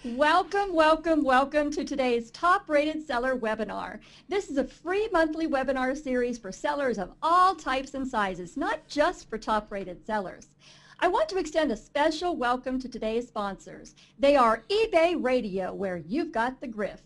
Welcome, welcome, welcome to today's Top Rated Seller webinar. This is a free monthly webinar series for sellers of all types and sizes, not just for top rated sellers. I want to extend a special welcome to today's sponsors. They are eBay Radio, where you've got the griff.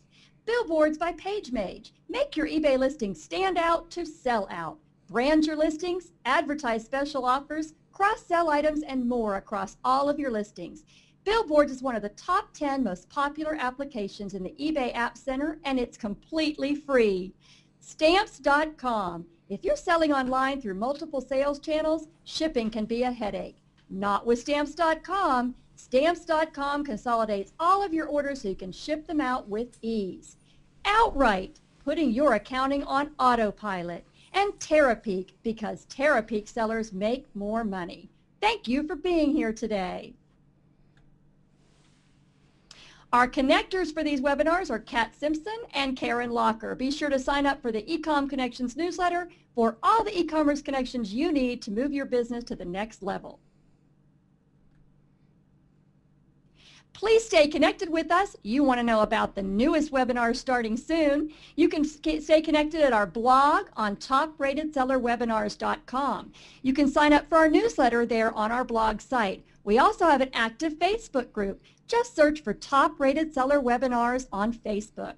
Billboards by PageMage. Make your eBay listing stand out to sell out. Brand your listings, advertise special offers, cross-sell items, and more across all of your listings. Billboards is one of the top 10 most popular applications in the eBay App Center, and it's completely free. Stamps.com. If you're selling online through multiple sales channels, shipping can be a headache. Not with Stamps.com. Stamps.com consolidates all of your orders so you can ship them out with ease. Outright, putting your accounting on autopilot. And Terapeak, because Terapeak sellers make more money. Thank you for being here today. Our connectors for these webinars are Kat Simpson and Karen Locker. Be sure to sign up for the Ecom Connections newsletter for all the e-commerce connections you need to move your business to the next level. Please stay connected with us. You want to know about the newest webinars starting soon. You can stay connected at our blog on topratedsellerwebinars.com. You can sign up for our newsletter there on our blog site. We also have an active Facebook group. Just search for Top Rated Seller Webinars on Facebook.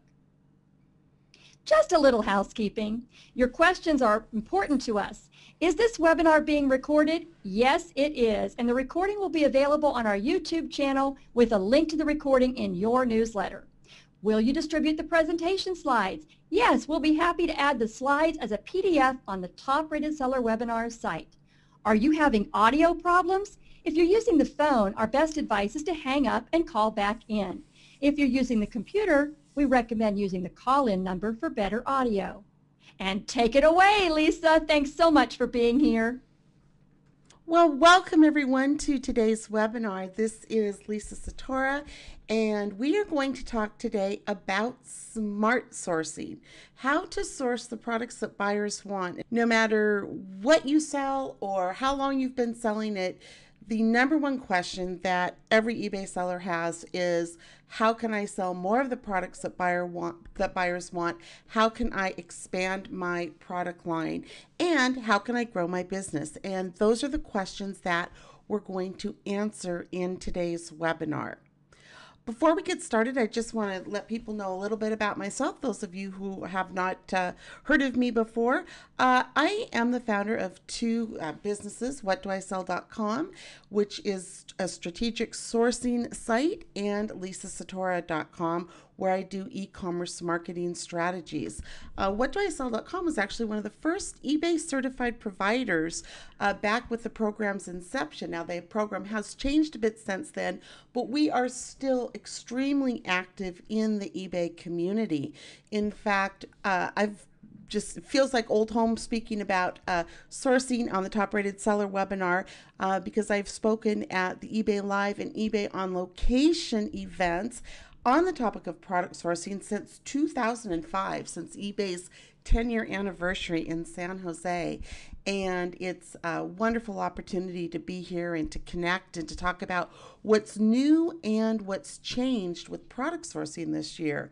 Just a little housekeeping. Your questions are important to us. Is this webinar being recorded? Yes, it is, and the recording will be available on our YouTube channel with a link to the recording in your newsletter. Will you distribute the presentation slides? Yes, we'll be happy to add the slides as a PDF on the Top Rated Seller Webinars site. Are you having audio problems? If you're using the phone, our best advice is to hang up and call back in. If you're using the computer, we recommend using the call-in number for better audio. And take it away, Lisa. Thanks so much for being here. Well, welcome everyone to today's webinar. This is Lisa Suttora, and we are going to talk today about smart sourcing, how to source the products that buyers want. No matter what you sell or how long you've been selling it, the number one question that every eBay seller has is, how can I sell more of the products that buyers want? How can I expand my product line? And how can I grow my business? And those are the questions that we're going to answer in today's webinar. Before we get started, I just want to let people know a little bit about myself, those of you who have not heard of me before. I am the founder of two businesses, whatdoisell.com, which is a strategic sourcing site, and lisasuttora.com, where I do e-commerce marketing strategies. WhatDoIsell.com was actually one of the first eBay certified providers back with the program's inception. Now, the program has changed a bit since then, but we are still extremely active in the eBay community. In fact, it feels like old home speaking about sourcing on the Top Rated Seller webinar because I've spoken at the eBay Live and eBay on Location events on the topic of product sourcing since 2005, since eBay's 10-year anniversary in San Jose. And it's a wonderful opportunity to be here and to connect and to talk about what's new and what's changed with product sourcing this year.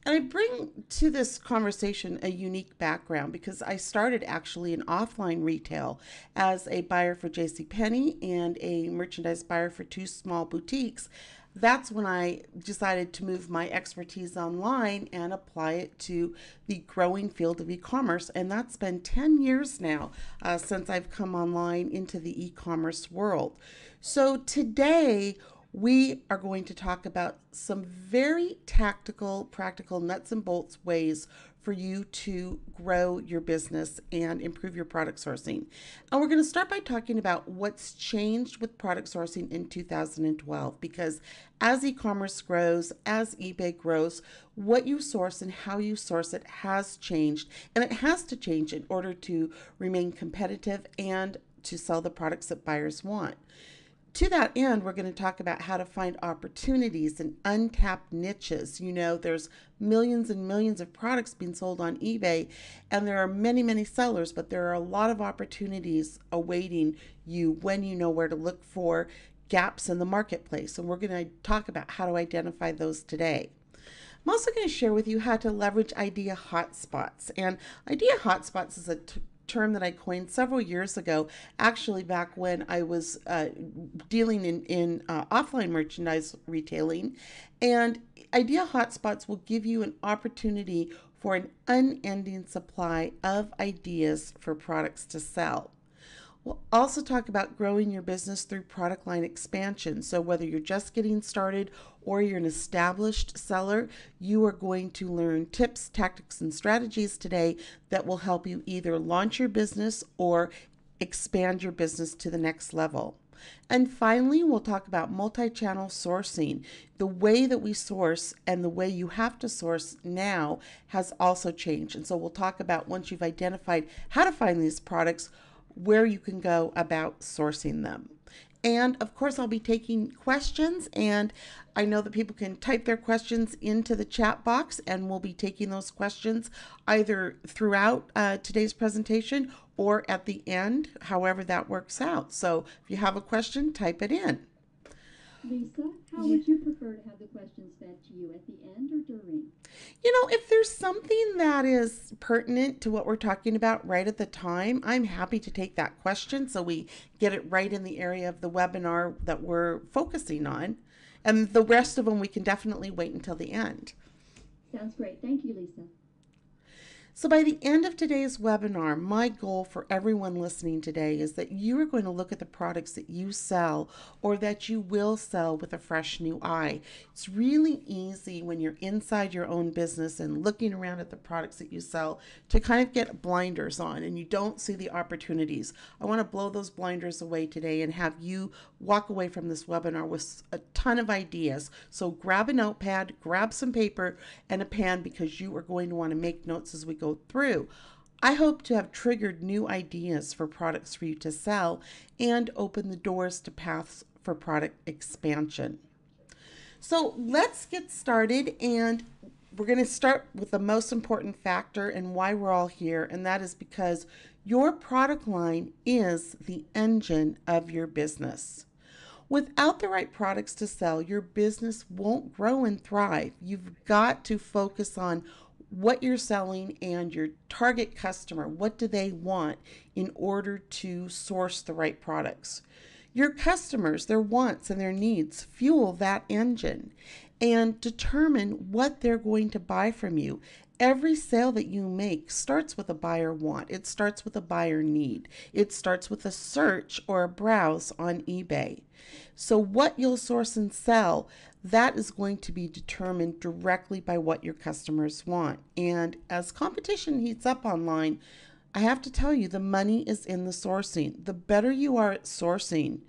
And I bring to this conversation a unique background because I started actually in offline retail as a buyer for JCPenney and a merchandise buyer for two small boutiques. That's when I decided to move my expertise online and apply it to the growing field of e-commerce. And that's been 10 years now since I've come online into the e-commerce world. So today, we are going to talk about some very tactical, practical, nuts and bolts ways for you to grow your business and improve your product sourcing. And we're going to start by talking about what's changed with product sourcing in 2012, because as e-commerce grows, as eBay grows, what you source and how you source it has changed, and it has to change in order to remain competitive and to sell the products that buyers want. To that end, we're going to talk about how to find opportunities in untapped niches. You know, there's millions and millions of products being sold on eBay, and there are many, many sellers, but there are a lot of opportunities awaiting you when you know where to look for gaps in the marketplace, and we're going to talk about how to identify those today. I'm also going to share with you how to leverage Idea Hotspots. And Idea Hotspots is a term that I coined several years ago, actually back when I was dealing in offline merchandise retailing. And Idea Hotspots will give you an opportunity for an unending supply of ideas for products to sell. We'll also talk about growing your business through product line expansion. So whether you're just getting started or you're an established seller, you are going to learn tips, tactics, and strategies today that will help you either launch your business or expand your business to the next level. And finally, we'll talk about multi-channel sourcing. The way that we source and the way you have to source now has also changed. And so we'll talk about, once you've identified how to find these products, where you can go about sourcing them. And of course, I'll be taking questions, and I know that people can type their questions into the chat box, and we'll be taking those questions either throughout today's presentation or at the end, however that works out. So if you have a question, type it in. Lisa, how would you prefer to have the questions fed to you, at the end or during? If there's something that is pertinent to what we're talking about right at the time, I'm happy to take that question so we get it right in the area of the webinar that we're focusing on. And the rest of them, we can definitely wait until the end. Sounds great. Thank you, Lisa. So by the end of today's webinar, my goal for everyone listening today is that you are going to look at the products that you sell or that you will sell with a fresh new eye. It's really easy when you're inside your own business and looking around at the products that you sell to kind of get blinders on and you don't see the opportunities. I want to blow those blinders away today and have you walk away from this webinar with a ton of ideas. So grab a notepad, grab some paper and a pen, because you are going to want to make notes as we go through. I hope to have triggered new ideas for products for you to sell and open the doors to paths for product expansion. So let's get started, and we're going to start with the most important factor and why we're all here, and that is because your product line is the engine of your business. Without the right products to sell, your business won't grow and thrive. You've got to focus on what you're selling and your target customer. What do they want in order to source the right products? Your customers, their wants and their needs fuel that engine and determine what they're going to buy from you. Every sale that you make starts with a buyer want. It starts with a buyer need. It starts with a search or a browse on eBay. So what you'll source and sell, that is going to be determined directly by what your customers want. And as competition heats up online, I have to tell you, the money is in the sourcing. The better you are at sourcing,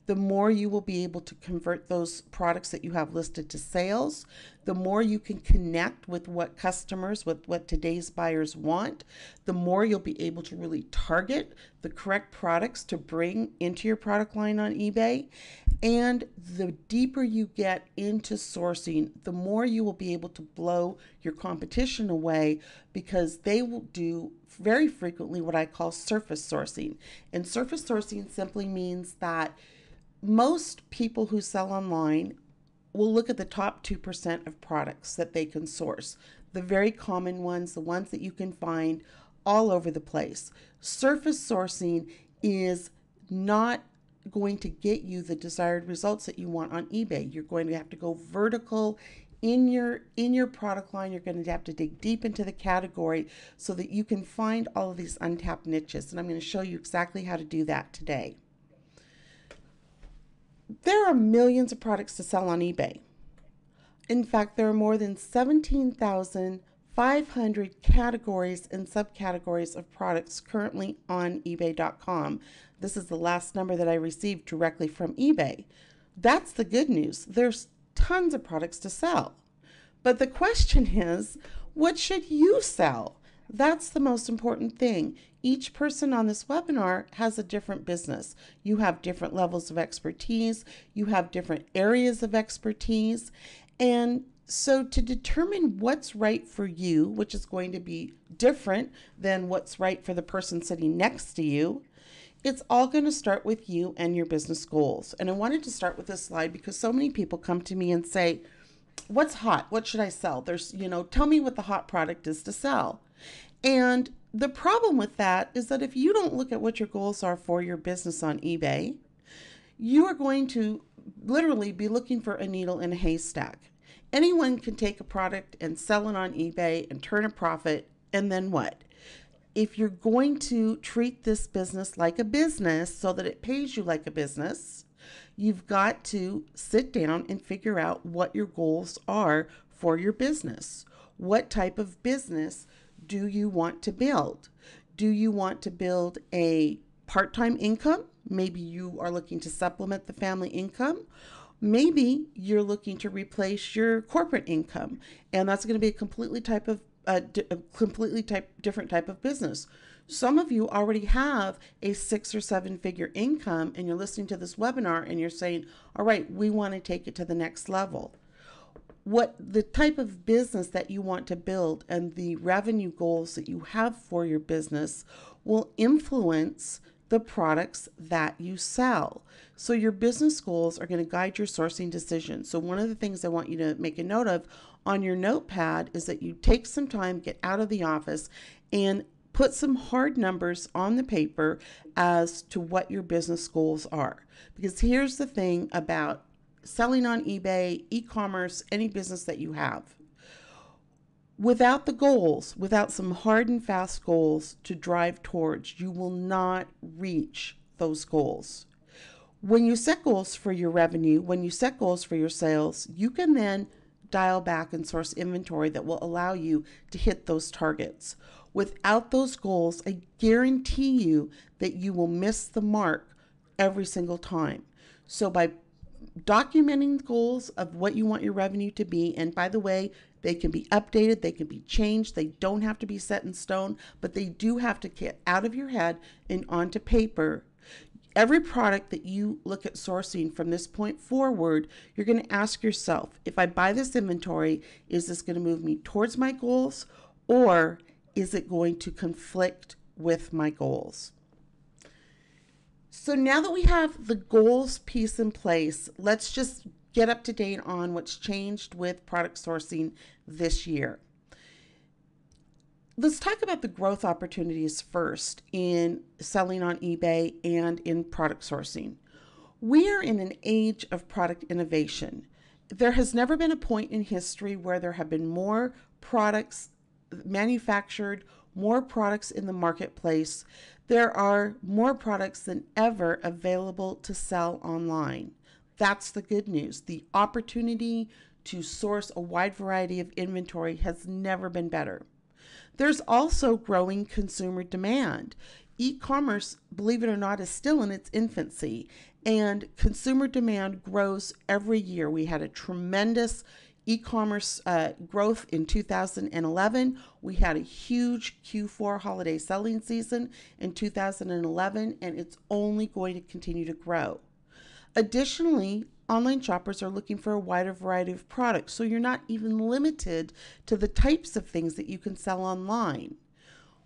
the more you will be able to convert those products that you have listed to sales, the more you can connect with what customers, with what today's buyers want, the more you'll be able to really target the correct products to bring into your product line on eBay. And the deeper you get into sourcing, the more you will be able to blow your competition away, because they will do very frequently what I call surface sourcing. And surface sourcing simply means that most people who sell online will look at the top 2% of products that they can source. The very common ones, the ones that you can find all over the place. Surface sourcing is not going to get you the desired results that you want on eBay. You're going to have to go vertical in your product line. You're going to have to dig deep into the category so that you can find all of these untapped niches. And I'm going to show you exactly how to do that today. There are millions of products to sell on eBay. In fact, there are more than 17,500 categories and subcategories of products currently on eBay.com. This is the last number that I received directly from eBay. That's the good news. There's tons of products to sell. But the question is, what should you sell? That's the most important thing. Each person on this webinar has a different business. You have different levels of expertise. You have different areas of expertise. And so to determine what's right for you, which is going to be different than what's right for the person sitting next to you, It's all going to start with you and your business goals. And I wanted to start with this slide because so many people come to me and say, what's hot? What should I sell? Tell me what the hot product is to sell. And the problem with that is that if you don't look at what your goals are for your business on eBay, you are going to literally be looking for a needle in a haystack. Anyone can take a product and sell it on eBay and turn a profit, and then what? If you're going to treat this business like a business so that it pays you like a business, you've got to sit down and figure out what your goals are for your business. What type of business do you want to build? Do you want to build a part-time income? Maybe you are looking to supplement the family income. Maybe you're looking to replace your corporate income, and that's going to be a different type of business. Some of you already have a 6 or 7 figure income, and you're listening to this webinar and you're saying, all right, we want to take it to the next level. What the type of business that you want to build and the revenue goals that you have for your business will influence the products that you sell. So your business goals are going to guide your sourcing decisions. So one of the things I want you to make a note of on your notepad is that you take some time, get out of the office, and put some hard numbers on the paper as to what your business goals are. Because here's the thing about selling on eBay, e-commerce, any business that you have. Without the goals, without some hard and fast goals to drive towards, you will not reach those goals. When you set goals for your revenue, when you set goals for your sales, you can then dial back and source inventory that will allow you to hit those targets. Without those goals, I guarantee you that you will miss the mark every single time. So by documenting the goals of what you want your revenue to be, and by the way, they can be updated, they can be changed, they don't have to be set in stone, but they do have to get out of your head and onto paper. Every product that you look at sourcing from this point forward, you're going to ask yourself, if I buy this inventory, is this going to move me towards my goals, or is it going to conflict with my goals? So now that we have the goals piece in place, let's just get up to date on what's changed with product sourcing this year. Let's talk about the growth opportunities first in selling on eBay and in product sourcing. We are in an age of product innovation. There has never been a point in history where there have been more products manufactured, more products in the marketplace. There are more products than ever available to sell online. That's the good news. The opportunity to source a wide variety of inventory has never been better. There's also growing consumer demand. E-commerce, believe it or not, is still in its infancy, and consumer demand grows every year. We had a tremendous e-commerce growth in 2011. We had a huge Q4 holiday selling season in 2011, and it's only going to continue to grow. Additionally, online shoppers are looking for a wider variety of products, so you're not even limited to the types of things that you can sell online.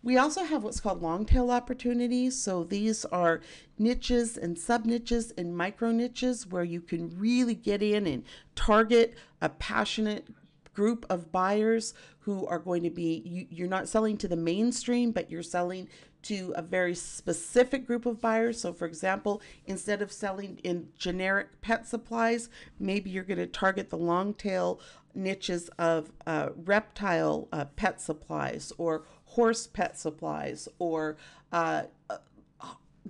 We also have what's called long tail opportunities. So these are niches and sub niches and micro niches where you can really get in and target a passionate group of buyers who are going to be, you're not selling to the mainstream, but you're selling to a very specific group of buyers. So for example, instead of selling in generic pet supplies, maybe you're going to target the long tail niches of reptile pet supplies, or horse pet supplies, or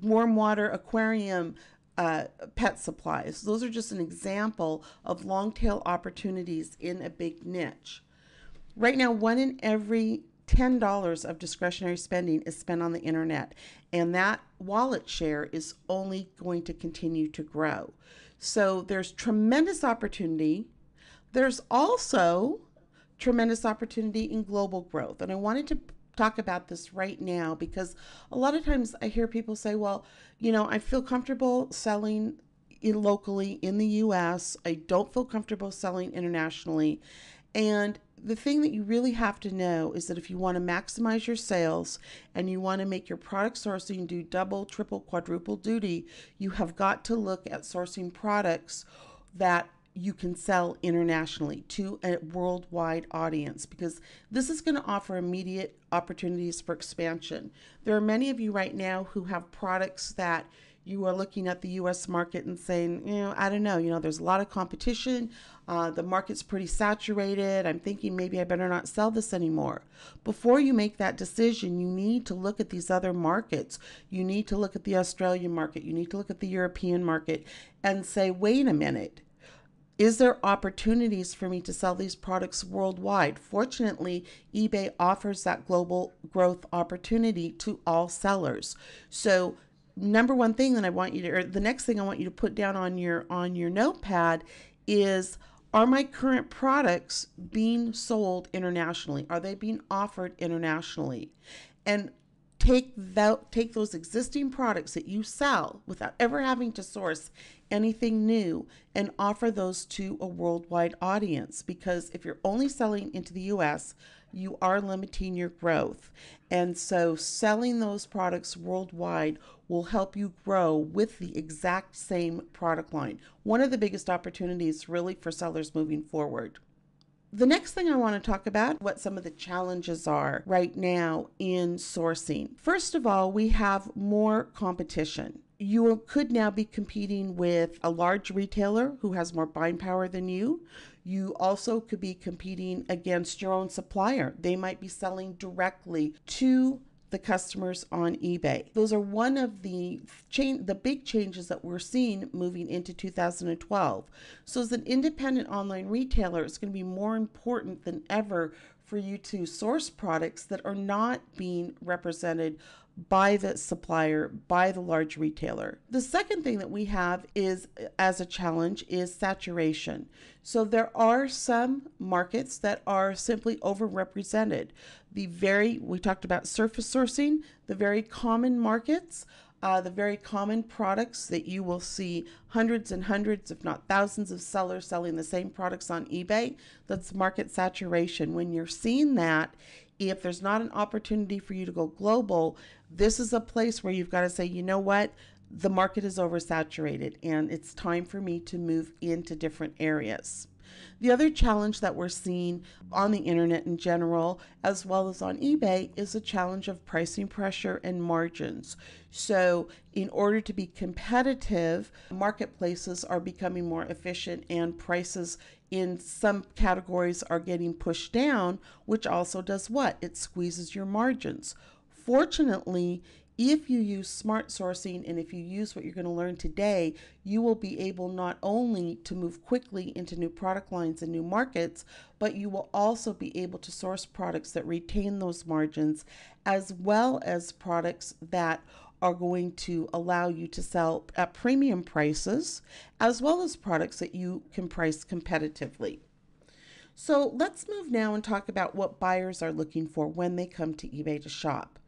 warm water aquarium pet supplies. Those are just an example of long tail opportunities in a big niche. Right now, 1 in every $10 of discretionary spending is spent on the internet, and that wallet share is only going to continue to grow. So there's tremendous opportunity. There's also tremendous opportunity in global growth, and I wanted to talk about this right now because a lot of times I hear people say, well, I feel comfortable selling locally in the US. I don't feel comfortable selling internationally. And the thing that you really have to know is that if you want to maximize your sales and you want to make your product sourcing do double, triple, quadruple duty, you have got to look at sourcing products that you can sell internationally to a worldwide audience, because this is going to offer immediate opportunities for expansion. There are many of you right now who have products that you are looking at the US market and saying, I don't know, there's a lot of competition. The market's pretty saturated. I'm thinking maybe I better not sell this anymore. Before you make that decision, you need to look at these other markets. You need to look at the Australian market. You need to look at the European market and say, wait a minute. Is there opportunities for me to sell these products worldwide? Fortunately, eBay offers that global growth opportunity to all sellers. So number one thing that I want you to, or the next thing I want you to put down on your notepad is, are my current products being sold internationally? Are they being offered internationally? And take those existing products that you sell without ever having to source anything new and offer those to a worldwide audience. Because if you're only selling into the US, you are limiting your growth. And so selling those products worldwide will help you grow with the exact same product line. One of the biggest opportunities really for sellers moving forward. The next thing I want to talk about, what some of the challenges are right now in sourcing. First of all, we have more competition. You could now be competing with a large retailer who has more buying power than you. You also could be competing against your own supplier. They might be selling directly to the customers on eBay. Those are one of the big changes that we're seeing moving into 2012. So as an independent online retailer, it's going to be more important than ever for you to source products that are not being represented by the supplier, by the large retailer. The second thing that we have is, as a challenge, is saturation. So there are some markets that are simply overrepresented. We talked about surface sourcing, the very common markets, the very common products that you will see hundreds and hundreds, if not thousands of sellers selling the same products on eBay. That's market saturation. When you're seeing that, if there's not an opportunity for you to go global, this is a place where you've got to say, you know what? The market is oversaturated and it's time for me to move into different areas. The other challenge that we're seeing on the internet in general, as well as on eBay, is a challenge of pricing pressure and margins. So in order to be competitive, marketplaces are becoming more efficient and prices in some categories are getting pushed down, which also does what? It squeezes your margins. Fortunately, if you use smart sourcing and if you use what you're going to learn today, you will be able not only to move quickly into new product lines and new markets, but you will also be able to source products that retain those margins, as well as products that are going to allow you to sell at premium prices, as well as products that you can price competitively. So let's move now and talk about what buyers are looking for when they come to eBay to shop.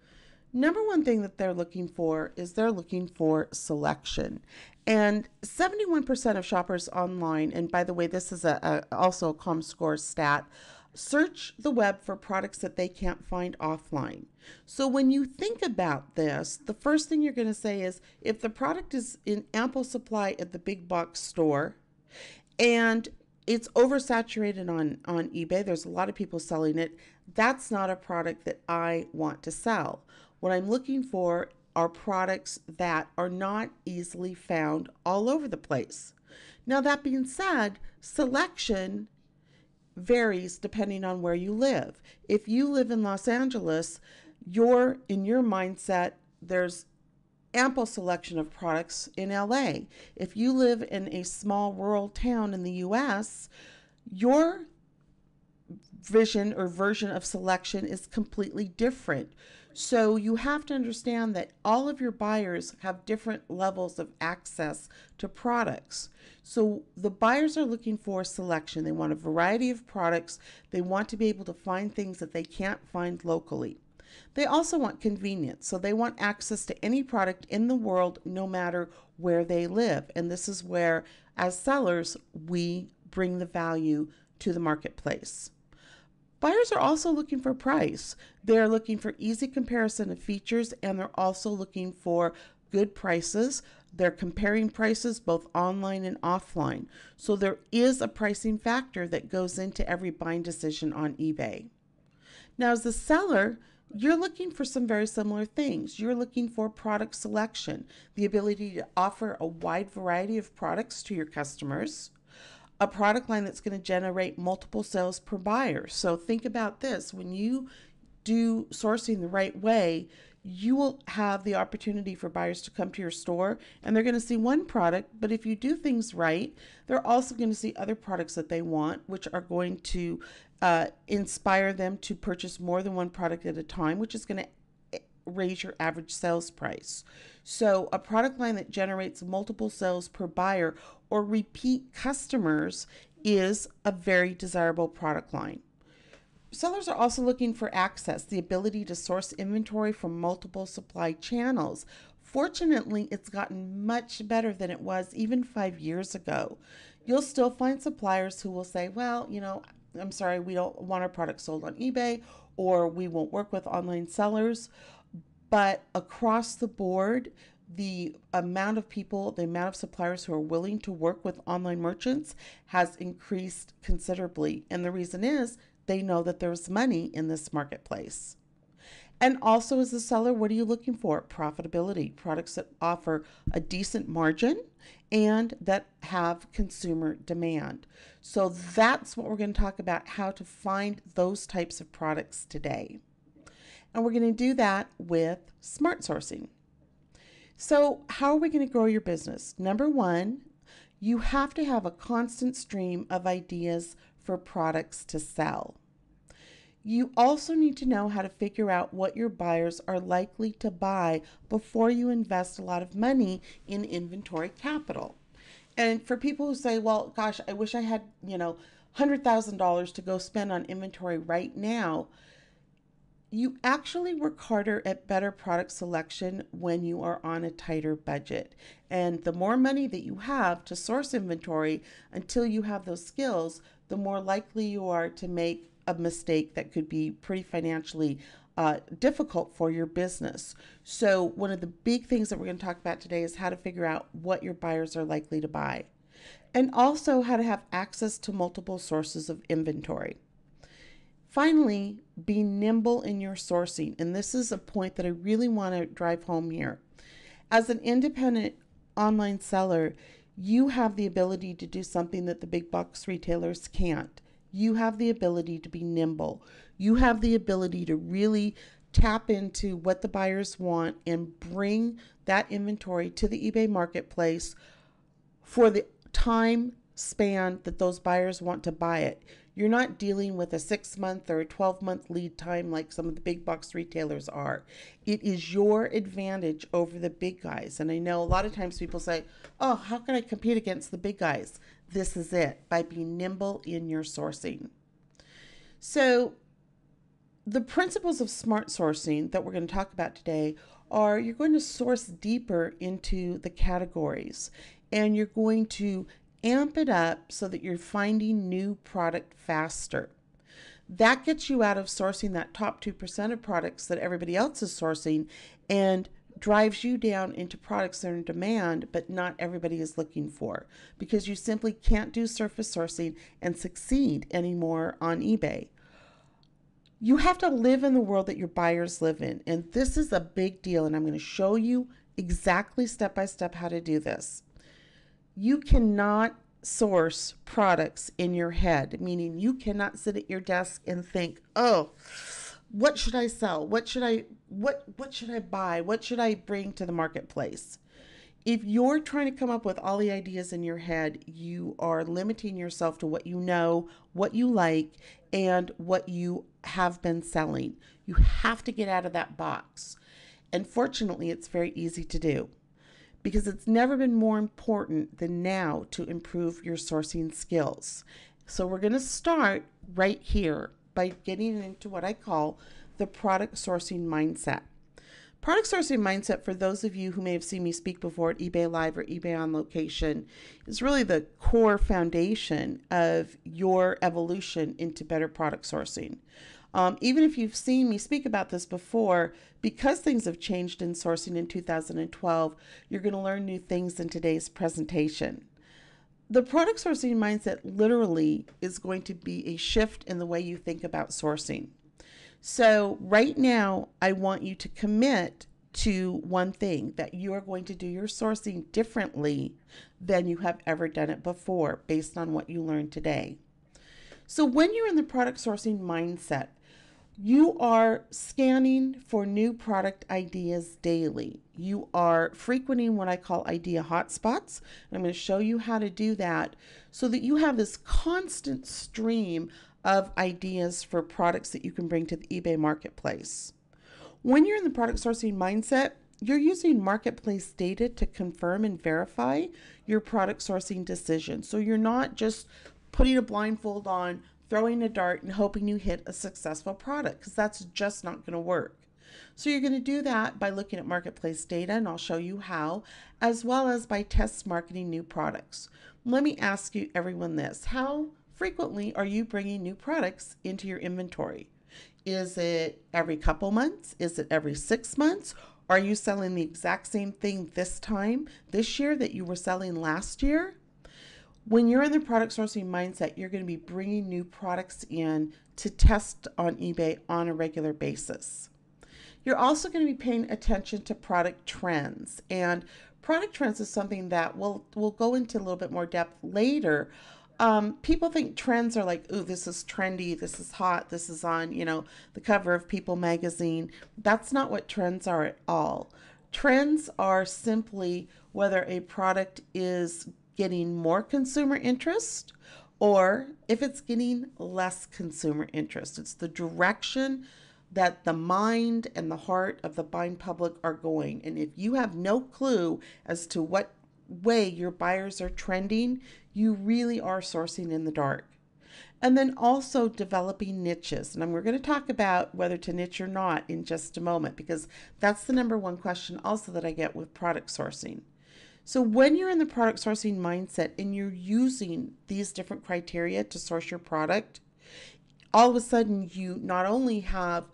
Number one thing that they're looking for is they're looking for selection. And 71% of shoppers online, and by the way, this is also a ComScore stat, search the web for products that they can't find offline. So when you think about this, the first thing you're going to say is, if the product is in ample supply at the big box store and it's oversaturated on eBay, there's a lot of people selling it, that's not a product that I want to sell. What I'm looking for are products that are not easily found all over the place. Now, that being said, selection varies depending on where you live. If you live in Los Angeles, in your mindset, there's ample selection of products in LA. If you live in a small rural town in the US, your vision or version of selection is completely different. So you have to understand that all of your buyers have different levels of access to products. So the buyers are looking for selection. They want a variety of products. They want to be able to find things that they can't find locally. They also want convenience. So they want access to any product in the world, no matter where they live. And this is where, as sellers, we bring the value to the marketplace. Buyers are also looking for price. They're looking for easy comparison of features, and they're also looking for good prices. They're comparing prices both online and offline. So there is a pricing factor that goes into every buying decision on eBay. Now, as a seller, you're looking for some very similar things. You're looking for product selection, the ability to offer a wide variety of products to your customers, a product line that's going to generate multiple sales per buyer. So think about this. When you do sourcing the right way, you will have the opportunity for buyers to come to your store and they're going to see one product, but if you do things right, they're also going to see other products that they want, which are going to inspire them to purchase more than one product at a time, which is going to raise your average sales price. So a product line that generates multiple sales per buyer or repeat customers is a very desirable product line. Sellers are also looking for access, the ability to source inventory from multiple supply channels. Fortunately, it's gotten much better than it was even 5 years ago. You'll still find suppliers who will say, well, I'm sorry, we don't want our product sold on eBay, or we won't work with online sellers. But across the board, the amount of people, the amount of suppliers who are willing to work with online merchants has increased considerably. And the reason is they know that there's money in this marketplace. And also, as a seller, what are you looking for? Profitability, products that offer a decent margin and that have consumer demand. So that's what we're going to talk about, how to find those types of products today. And we're going to do that with smart sourcing. So how are we going to grow your business? Number one, you have to have a constant stream of ideas for products to sell. You also need to know how to figure out what your buyers are likely to buy before you invest a lot of money in inventory capital. And for people who say, well, gosh, I wish I had, $100,000 to go spend on inventory right now, you actually work harder at better product selection when you are on a tighter budget. And the more money that you have to source inventory until you have those skills, the more likely you are to make a mistake that could be pretty financially difficult for your business. So one of the big things that we're going to talk about today is how to figure out what your buyers are likely to buy, and also how to have access to multiple sources of inventory. Finally, be nimble in your sourcing. And this is a point that I really want to drive home here. As an independent online seller, you have the ability to do something that the big box retailers can't. You have the ability to be nimble. You have the ability to really tap into what the buyers want and bring that inventory to the eBay marketplace for the time span that those buyers want to buy it. You're not dealing with a 6-month or a 12-month lead time like some of the big box retailers are. It is your advantage over the big guys. And I know a lot of times people say, oh, how can I compete against the big guys? This is it, by being nimble in your sourcing. So the principles of smart sourcing that we're going to talk about today are you're going to source deeper into the categories, and you're going to amp it up so that you're finding new product faster. That gets you out of sourcing that top 2% of products that everybody else is sourcing and drives you down into products that are in demand but not everybody is looking for, because you simply can't do surface sourcing and succeed anymore on eBay. You have to live in the world that your buyers live in, and this is a big deal, and I'm going to show you exactly step by step how to do this. You cannot source products in your head, meaning you cannot sit at your desk and think, oh, what should I sell? What should I buy? What should I bring to the marketplace? If you're trying to come up with all the ideas in your head, you are limiting yourself to what you know, what you like, and what you have been selling. You have to get out of that box. And fortunately, it's very easy to do, because it's never been more important than now to improve your sourcing skills. So we're going to start right here by getting into what I call the product sourcing mindset. Product sourcing mindset, for those of you who may have seen me speak before at eBay Live or eBay on Location, is really the core foundation of your evolution into better product sourcing. Even if you've seen me speak about this before, because things have changed in sourcing in 2012, you're going to learn new things in today's presentation. The product sourcing mindset literally is going to be a shift in the way you think about sourcing. So right now, I want you to commit to one thing, that you are going to do your sourcing differently than you have ever done it before based on what you learned today. So when you're in the product sourcing mindset, you are scanning for new product ideas daily. You are frequenting what I call Idea Hotspots. I'm going to show you how to do that so that you have this constant stream of ideas for products that you can bring to the eBay marketplace. When you're in the product sourcing mindset, you're using marketplace data to confirm and verify your product sourcing decision. So you're not just putting a blindfold on, throwing a dart and hoping you hit a successful product, because that's just not going to work. So you're going to do that by looking at marketplace data, and I'll show you how, as well as by test marketing new products. Let me ask you, everyone, this: how frequently are you bringing new products into your inventory? Is it every couple months? Is it every 6 months? Are you selling the exact same thing this year that you were selling last year? When you're in the product sourcing mindset, you're going to be bringing new products in to test on eBay on a regular basis. You're also going to be paying attention to product trends. And product trends is something that we'll go into a little bit more depth later. People think trends are like, ooh, this is trendy, this is hot, this is on, the cover of People magazine. That's not what trends are at all. Trends are simply whether a product is getting more consumer interest or if it's getting less consumer interest. It's the direction that the mind and the heart of the buying public are going. And if you have no clue as to what way your buyers are trending, you really are sourcing in the dark. And then also developing niches. And we're going to talk about whether to niche or not in just a moment, because that's the number one question also that I get with product sourcing. So when you're in the product sourcing mindset and you're using these different criteria to source your product, all of a sudden you not only have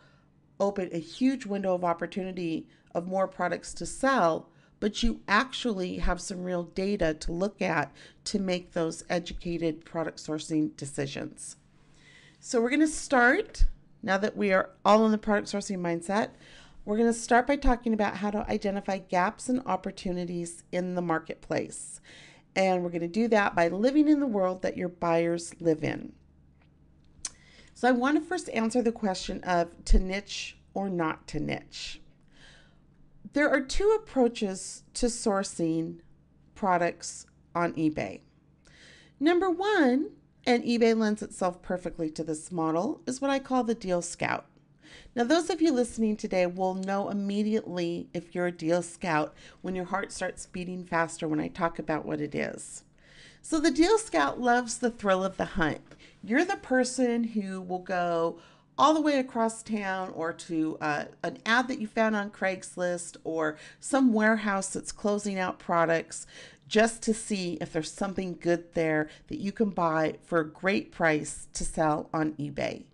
opened a huge window of opportunity of more products to sell, but you actually have some real data to look at to make those educated product sourcing decisions. So we're going to start, now that we are all in the product sourcing mindset, we're going to start by talking about how to identify gaps and opportunities in the marketplace. And we're going to do that by living in the world that your buyers live in. So I want to first answer the question of to niche or not to niche. There are two approaches to sourcing products on eBay. Number one, and eBay lends itself perfectly to this model, is what I call the Deal Scout. Now, those of you listening today will know immediately if you're a Deal Scout when your heart starts beating faster when I talk about what it is. So the Deal Scout loves the thrill of the hunt. You're the person who will go all the way across town or to an ad that you found on Craigslist or some warehouse that's closing out products just to see if there's something good there that you can buy for a great price to sell on eBay.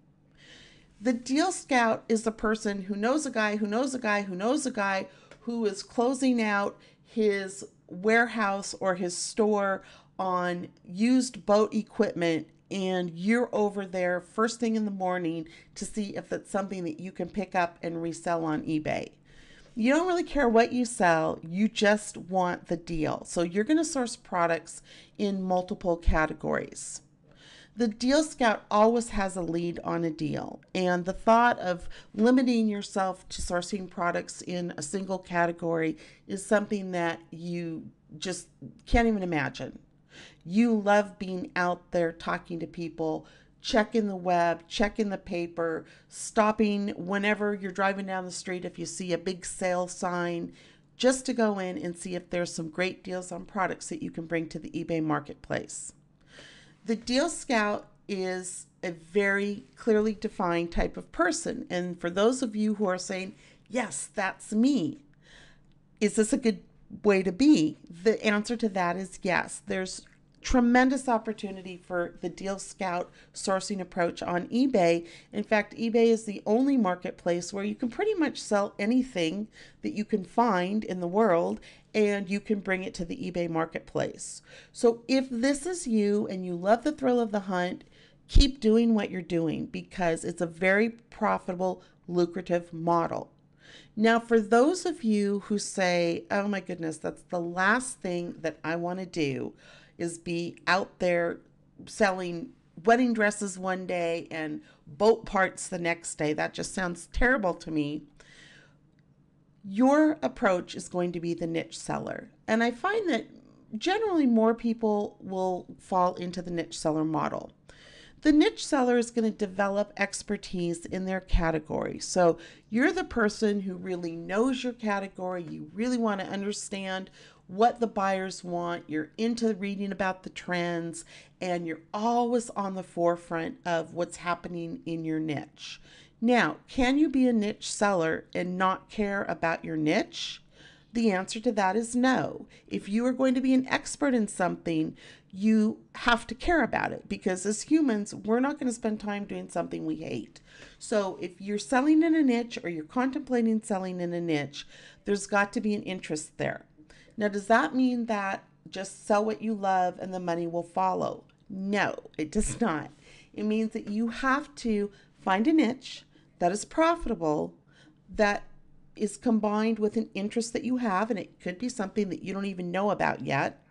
The Deal Scout is the person who knows a guy who knows a guy who knows a guy who is closing out his warehouse or his store on used boat equipment, and you're over there first thing in the morning to see if it's something that you can pick up and resell on eBay. You don't really care what you sell, you just want the deal. So you're going to source products in multiple categories. The Deal Scout always has a lead on a deal, and the thought of limiting yourself to sourcing products in a single category is something that you just can't even imagine. You love being out there talking to people, checking the web, checking the paper, stopping whenever you're driving down the street if you see a big sale sign, just to go in and see if there's some great deals on products that you can bring to the eBay marketplace. The Deal Scout is a very clearly defined type of person. And for those of you who are saying, Yes, that's me. Is this a good way to be? The answer to that is yes. There's tremendous opportunity for the Deal Scout sourcing approach on eBay. In fact, eBay is the only marketplace where you can pretty much sell anything that you can find in the world and you can bring it to the eBay marketplace. So if this is you and you love the thrill of the hunt, keep doing what you're doing because it's a very profitable, lucrative model. Now, for those of you who say, oh my goodness, that's the last thing that I want to do is be out there selling wedding dresses one day and boat parts the next day. That just sounds terrible to me. Your approach is going to be the niche seller. And I find that generally more people will fall into the niche seller model. The niche seller is going to develop expertise in their category. So you're the person who really knows your category. You really want to understand what the buyers want. You're into reading about the trends, and you're always on the forefront of what's happening in your niche. Now, can you be a niche seller and not care about your niche? The answer to that is no. If you are going to be an expert in something, you have to care about it because as humans, we're not going to spend time doing something we hate. So if you're selling in a niche or you're contemplating selling in a niche, there's got to be an interest there. Now, does that mean that just sell what you love and the money will follow? No, it does not. It means that you have to find a niche that is profitable, that is combined with an interest that you have, and it could be something that you don't even know about yet,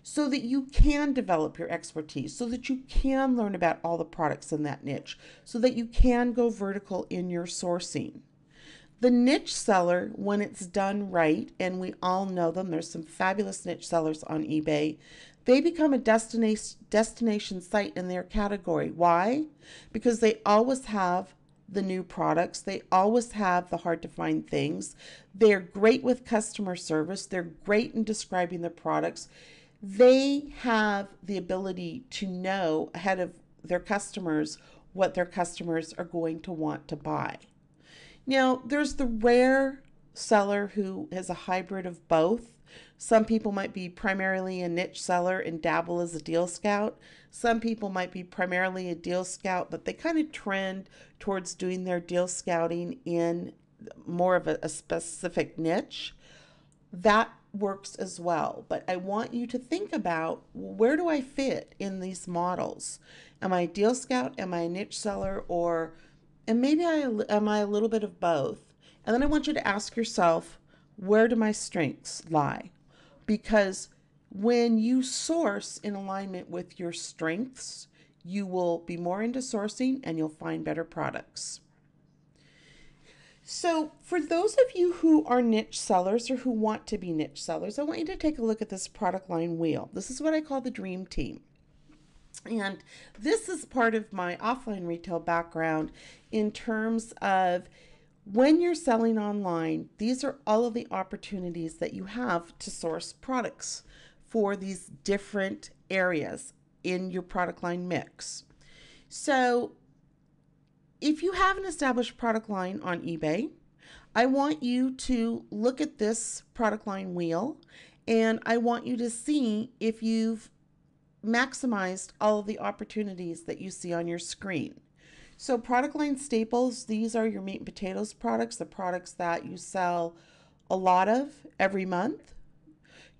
so that you can develop your expertise, so that you can learn about all the products in that niche, so that you can go vertical in your sourcing. The niche seller, when it's done right, and we all know them, there's some fabulous niche sellers on eBay, they become a destination site in their category. Why? Because they always have the new products. They always have the hard to find things. They're great with customer service. They're great in describing the products. They have the ability to know ahead of their customers what their customers are going to want to buy. Now, there's the rare seller who has a hybrid of both. Some people might be primarily a niche seller and dabble as a deal scout. Some people might be primarily a deal scout, but they kind of trend towards doing their deal scouting in more of a specific niche. That works as well. But I want you to think about, where do I fit in these models? Am I a deal scout? Am I a niche seller? And maybe am I a little bit of both? And then I want you to ask yourself, where do my strengths lie? Because when you source in alignment with your strengths, you will be more into sourcing and you'll find better products. So for those of you who are niche sellers or who want to be niche sellers, I want you to take a look at this product line wheel. This is what I call the dream team. And this is part of my offline retail background in terms of when you're selling online, these are all of the opportunities that you have to source products for these different areas in your product line mix. So if you have an established product line on eBay, I want you to look at this product line wheel, and I want you to see if you've maximized all of the opportunities that you see on your screen. So product line staples, these are your meat and potatoes products, the products that you sell a lot of every month.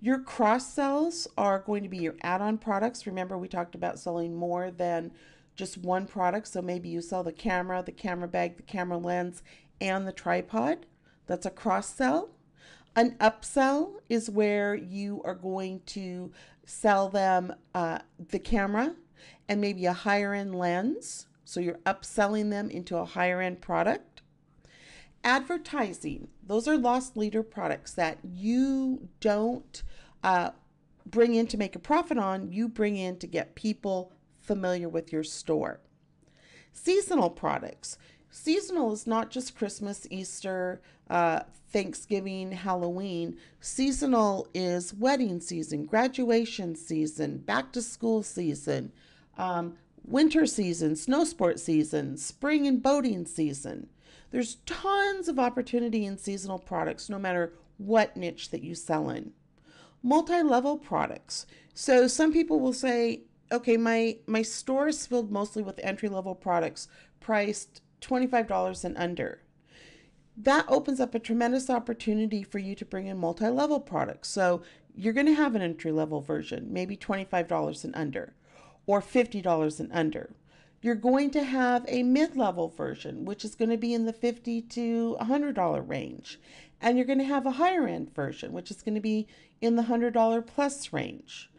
Your cross sells are going to be your add-on products. Remember, we talked about selling more than just one product. So maybe you sell the camera bag, the camera lens, and the tripod. That's a cross sell. An upsell is where you are going to sell them the camera and maybe a higher end lens. So you're upselling them into a higher end product. Advertising, those are loss leader products that you don't bring in to make a profit on, you bring in to get people familiar with your store. Seasonal products. Seasonal is not just Christmas, Easter, Thanksgiving, Halloween. Seasonal is wedding season, graduation season, back to school season, winter season, snow sport season, spring and boating season. There's tons of opportunity in seasonal products, no matter what niche that you sell in. Multi-level products. So some people will say, okay, my store is filled mostly with entry-level products priced $25 and under. That opens up a tremendous opportunity for you to bring in multi-level products. So you're going to have an entry-level version, maybe $25 and under, or $50 and under. You're going to have a mid-level version, which is going to be in the $50 to $100 range. And you're going to have a higher-end version, which is going to be in the $100 plus range.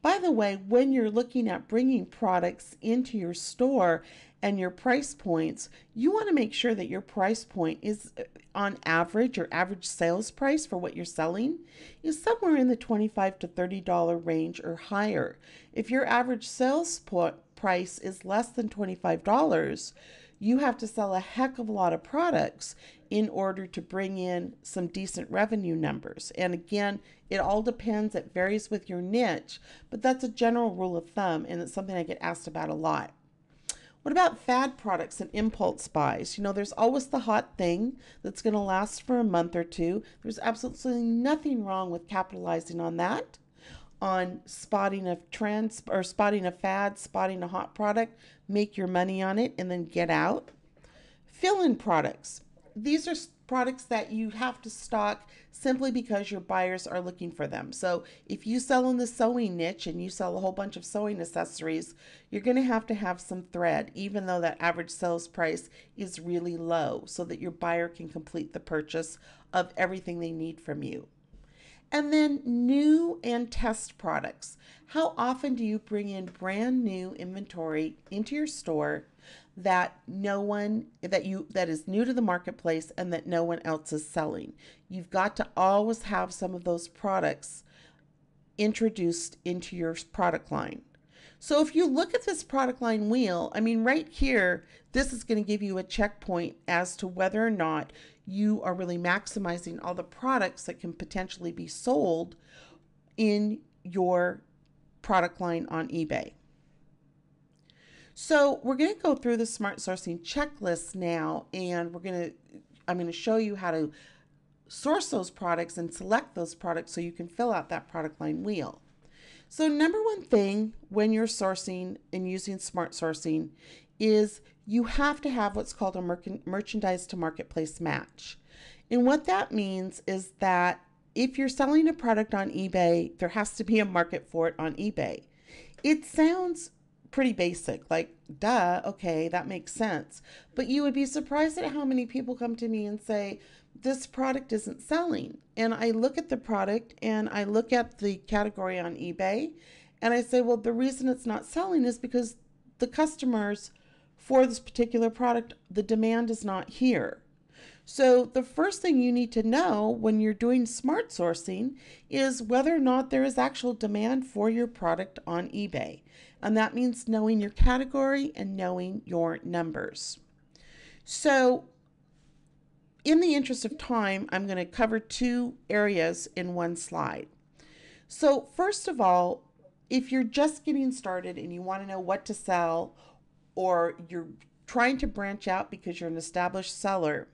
By the way, when you're looking at bringing products into your store and your price points, you want to make sure that your price point is on average, or average sales price for what you're selling is somewhere in the $25 to $30 range or higher. If your average sales price is less than $25, you have to sell a heck of a lot of products in order to bring in some decent revenue numbers. And again, it all depends. It varies with your niche, but that's a general rule of thumb, and it's something I get asked about a lot. What about fad products and impulse buys? You know, there's always the hot thing that's going to last for a month or two. There's absolutely nothing wrong with capitalizing on that, on spotting a trend or spotting a fad, spotting a hot product, make your money on it, and then get out. Fill-in products. These are products that you have to stock simply because your buyers are looking for them. So if you sell in the sewing niche and you sell a whole bunch of sewing accessories, you're going to have some thread, even though that average sales price is really low, so that your buyer can complete the purchase of everything they need from you. And then new and test products. How often do you bring in brand new inventory into your store that is new to the marketplace and that no one else is selling? You've got to always have some of those products introduced into your product line. So if you look at this product line wheel, I mean, right here, this is going to give you a checkpoint as to whether or not you are really maximizing all the products that can potentially be sold in your product line on eBay. So we're going to go through the SmartSourcing checklist now, and I'm going to show you how to source those products and select those products so you can fill out that product line wheel. So number one thing when you're sourcing and using SmartSourcing is you have to have what's called a merchandise to marketplace match. And what that means is that if you're selling a product on eBay, there has to be a market for it on eBay. It sounds pretty basic, like, duh, okay, that makes sense. But you would be surprised at how many people come to me and say, this product isn't selling. And I look at the product and I look at the category on eBay and I say, well, the reason it's not selling is because the customers for this particular product, the demand is not here. So the first thing you need to know when you're doing smart sourcing is whether or not there is actual demand for your product on eBay. And that means knowing your category and knowing your numbers. So in the interest of time, I'm going to cover two areas in one slide. So first of all, if you're just getting started and you want to know what to sell, or you're trying to branch out because you're an established seller,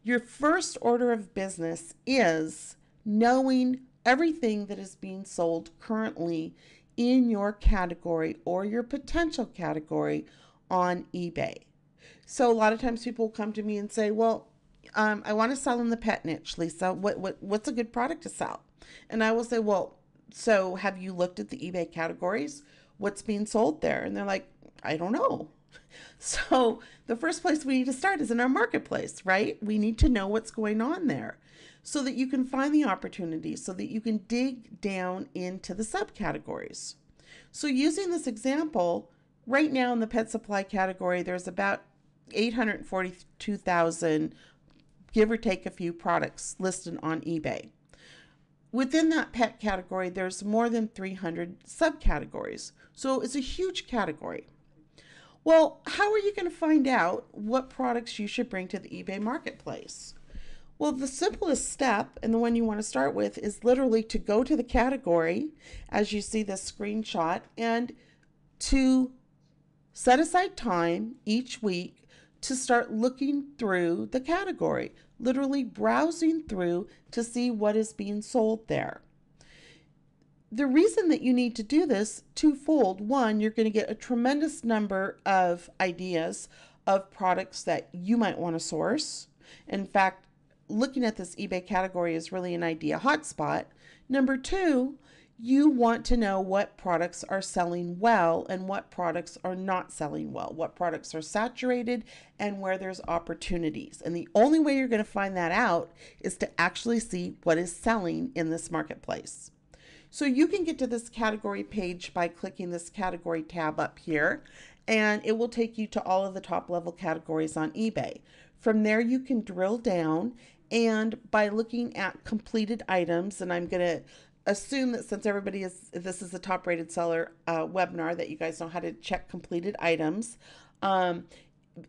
your first order of business is knowing everything that is being sold currently in your category or your potential category on eBay. So a lot of times people come to me and say, well, I want to sell in the pet niche, Lisa. What's a good product to sell? And I will say, well, so have you looked at the eBay categories? What's being sold there? And they're like, I don't know. So the first place we need to start is in our marketplace, right? We need to know what's going on there so that you can find the opportunities, so that you can dig down into the subcategories. So using this example, right now in the pet supply category, there's about 842,000, give or take a few, products listed on eBay. Within that pet category, there's more than 300 subcategories. So it's a huge category. Well, how are you going to find out what products you should bring to the eBay marketplace? Well, the simplest step, and the one you want to start with, is literally to go to the category, as you see this screenshot, and to Set aside time each week to start looking through the category, literally browsing through to see what is being sold there. The reason that you need to do this twofold. One, you're going to get a tremendous number of ideas of products that you might want to source. In fact, looking at this eBay category is really an idea hotspot. Number two, you want to know what products are selling well and what products are not selling well, what products are saturated and where there's opportunities. And the only way you're going to find that out is to actually see what is selling in this marketplace. So you can get to this category page by clicking this category tab up here, and it will take you to all of the top level categories on eBay. From there, you can drill down, and by looking at completed items, and I'm going to assume that since this is a top rated seller webinar, that you guys know how to check completed items. And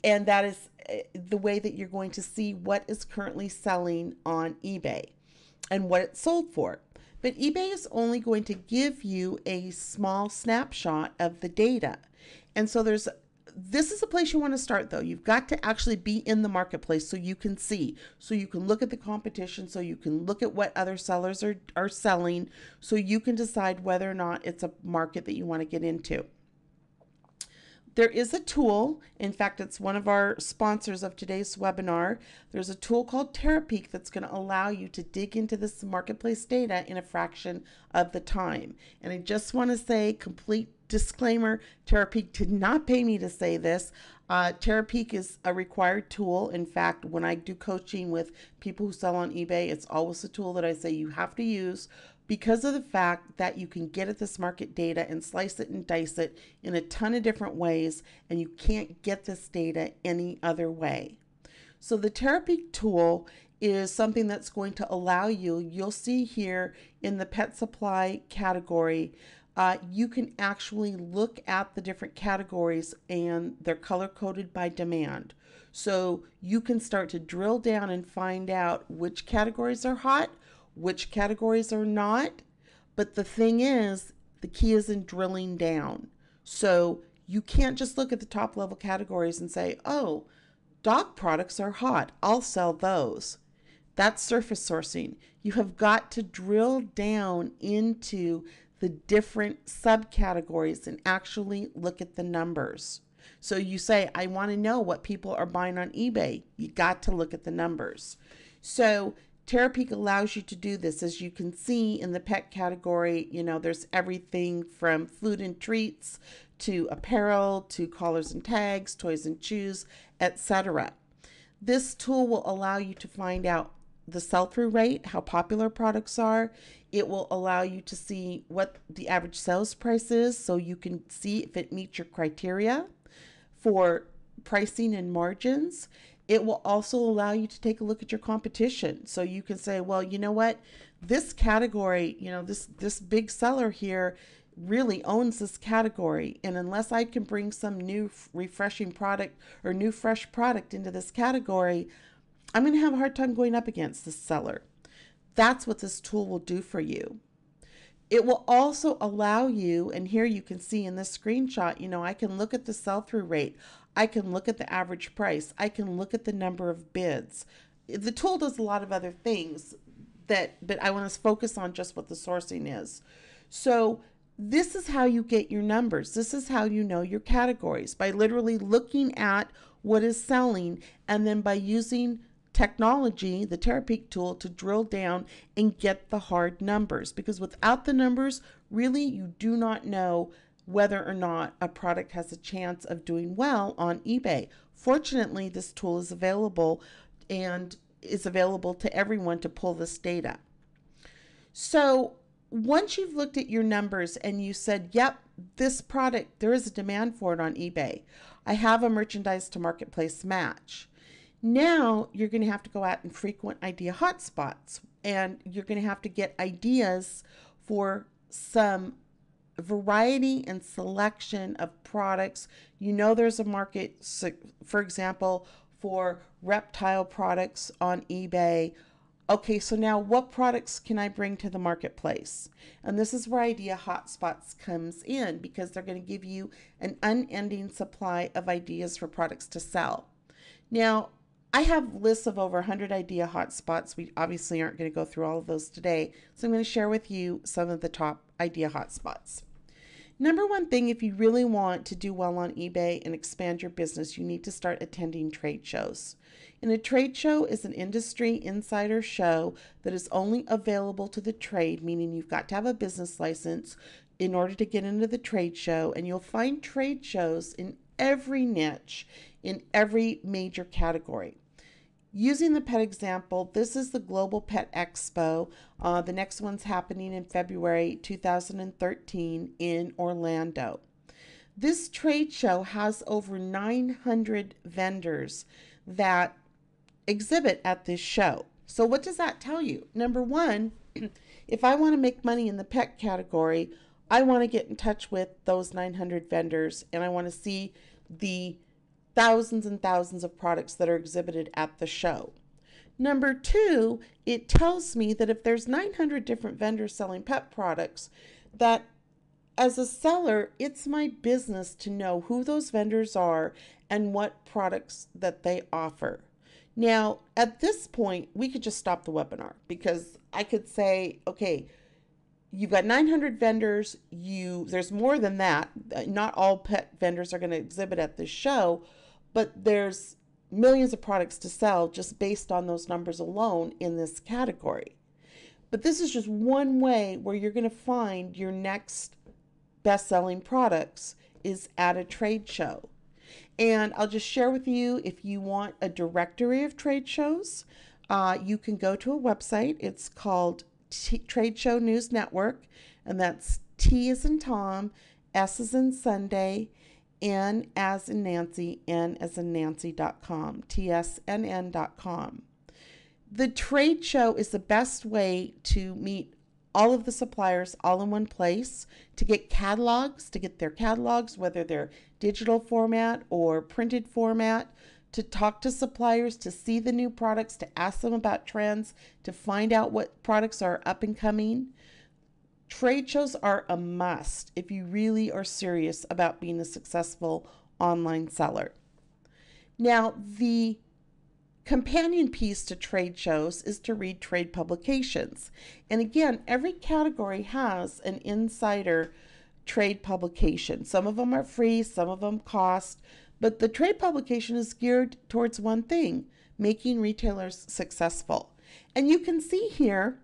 that is the way that you're going to see what is currently selling on eBay and what it's sold for. But eBay is only going to give you a small snapshot of the data. And so this is a place you want to start, though. You've got to actually be in the marketplace so you can see, so you can look at the competition, so you can look at what other sellers are selling, so you can decide whether or not it's a market that you want to get into. There is a tool, in fact, it's one of our sponsors of today's webinar. There's a tool called Terapeak that's going to allow you to dig into this marketplace data in a fraction of the time. And I just want to say, complete disclaimer, Terapeak did not pay me to say this. Terapeak is a required tool. In fact, when I do coaching with people who sell on eBay, it's always a tool that I say you have to use, because of the fact that you can get at this market data and slice it and dice it in a ton of different ways, and you can't get this data any other way. So the Terapeak tool is something that's going to allow you'll see here in the pet supply category, you can actually look at the different categories and they're color coded by demand. So you can start to drill down and find out which categories are hot, which categories are not. But the thing is, the key is in drilling down. So you can't just look at the top level categories and say, oh, dog products are hot, I'll sell those. That's surface sourcing. You have got to drill down into the different subcategories and actually look at the numbers. So you say, I want to know what people are buying on eBay. You got to look at the numbers. So Terapeak allows you to do this. As you can see in the pet category, there's everything from food and treats to apparel to collars and tags, toys and chews, etc. This tool will allow you to find out the sell-through rate, how popular products are. It will allow you to see what the average sales price is, so you can see if it meets your criteria for pricing and margins. It will also allow you to take a look at your competition. So you can say, well, you know what? This category, this big seller here really owns this category. And unless I can bring some new refreshing product or new fresh product into this category, I'm going to have a hard time going up against this seller. That's what this tool will do for you. It will also allow you, and here you can see in this screenshot, I can look at the sell-through rate. I can look at the average price. I can look at the number of bids. The tool does a lot of other things but I want to focus on just what the sourcing is. So this is how you get your numbers. This is how you know your categories, by literally looking at what is selling and then by using technology, the Terapeak tool, to drill down and get the hard numbers, because without the numbers, really you do not know whether or not a product has a chance of doing well on eBay. Fortunately, this tool is available and is available to everyone to pull this data. So once you've looked at your numbers and you said, yep, this product, there is a demand for it on eBay, I have a merchandise to marketplace match. Now you're going to have to go out and frequent Idea Hotspots, and you're going to have to get ideas for some variety and selection of products. There's a market, for example, for reptile products on eBay. Okay, so now what products can I bring to the marketplace? And this is where Idea Hotspots comes in, because they're going to give you an unending supply of ideas for products to sell. Now, I have lists of over 100 Idea Hotspots. We obviously aren't going to go through all of those today, so I'm going to share with you some of the top Idea Hotspots. Number one thing, if you really want to do well on eBay and expand your business, you need to start attending trade shows. And a trade show is an industry insider show that is only available to the trade, meaning you've got to have a business license in order to get into the trade show. And you'll find trade shows in every niche, in every major category. Using the pet example, this is the Global Pet Expo. The next one's happening in February 2013 in Orlando. This trade show has over 900 vendors that exhibit at this show. So what does that tell you? Number one, if I want to make money in the pet category, I want to get in touch with those 900 vendors, and I want to see the thousands and thousands of products that are exhibited at the show. Number two, it tells me that if there's 900 different vendors selling pet products, that as a seller, it's my business to know who those vendors are and what products that they offer. Now, at this point, we could just stop the webinar, because I could say, okay, you've got 900 vendors, there's more than that. Not all pet vendors are going to exhibit at this show, but there's millions of products to sell just based on those numbers alone in this category. But this is just one way where you're going to find your next best-selling products is at a trade show. And I'll just share with you, if you want a directory of trade shows, you can go to a website. It's called Trade Show News Network, and that's T as in Tom, S as in Sunday, N as in Nancy, N as in Nancy.com, TSNN.com. The trade show is the best way to meet all of the suppliers all in one place, to get catalogs, to get their catalogs, whether they're digital format or printed format, to talk to suppliers, to see the new products, to ask them about trends, to find out what products are up and coming. Trade shows are a must if you really are serious about being a successful online seller. Now, the companion piece to trade shows is to read trade publications. And again, every category has an insider trade publication. Some of them are free, some of them cost, but the trade publication is geared towards one thing: making retailers successful. And you can see here,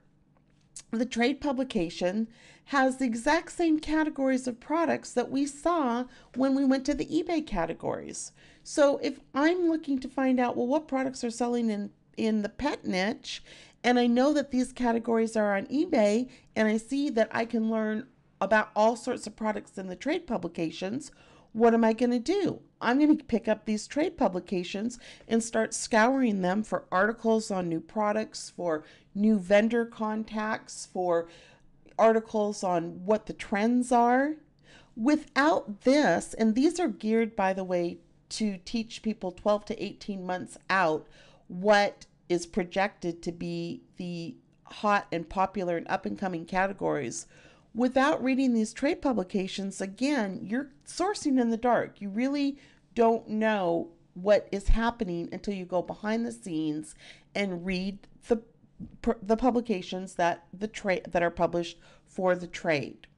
the trade publication has the exact same categories of products that we saw when we went to the eBay categories. So if I'm looking to find out, well, what products are selling in the pet niche, and I know that these categories are on eBay, and I see that I can learn about all sorts of products in the trade publications, what am I going to do? I'm going to pick up these trade publications and start scouring them for articles on new products, for new vendor contacts, for articles on what the trends are. Without this, and these are geared, by the way, to teach people 12 to 18 months out what is projected to be the hot and popular and up and coming categories. Without reading these trade publications, again, you're sourcing in the dark. You really don't know what is happening until you go behind the scenes and read the publications that are published for the trade.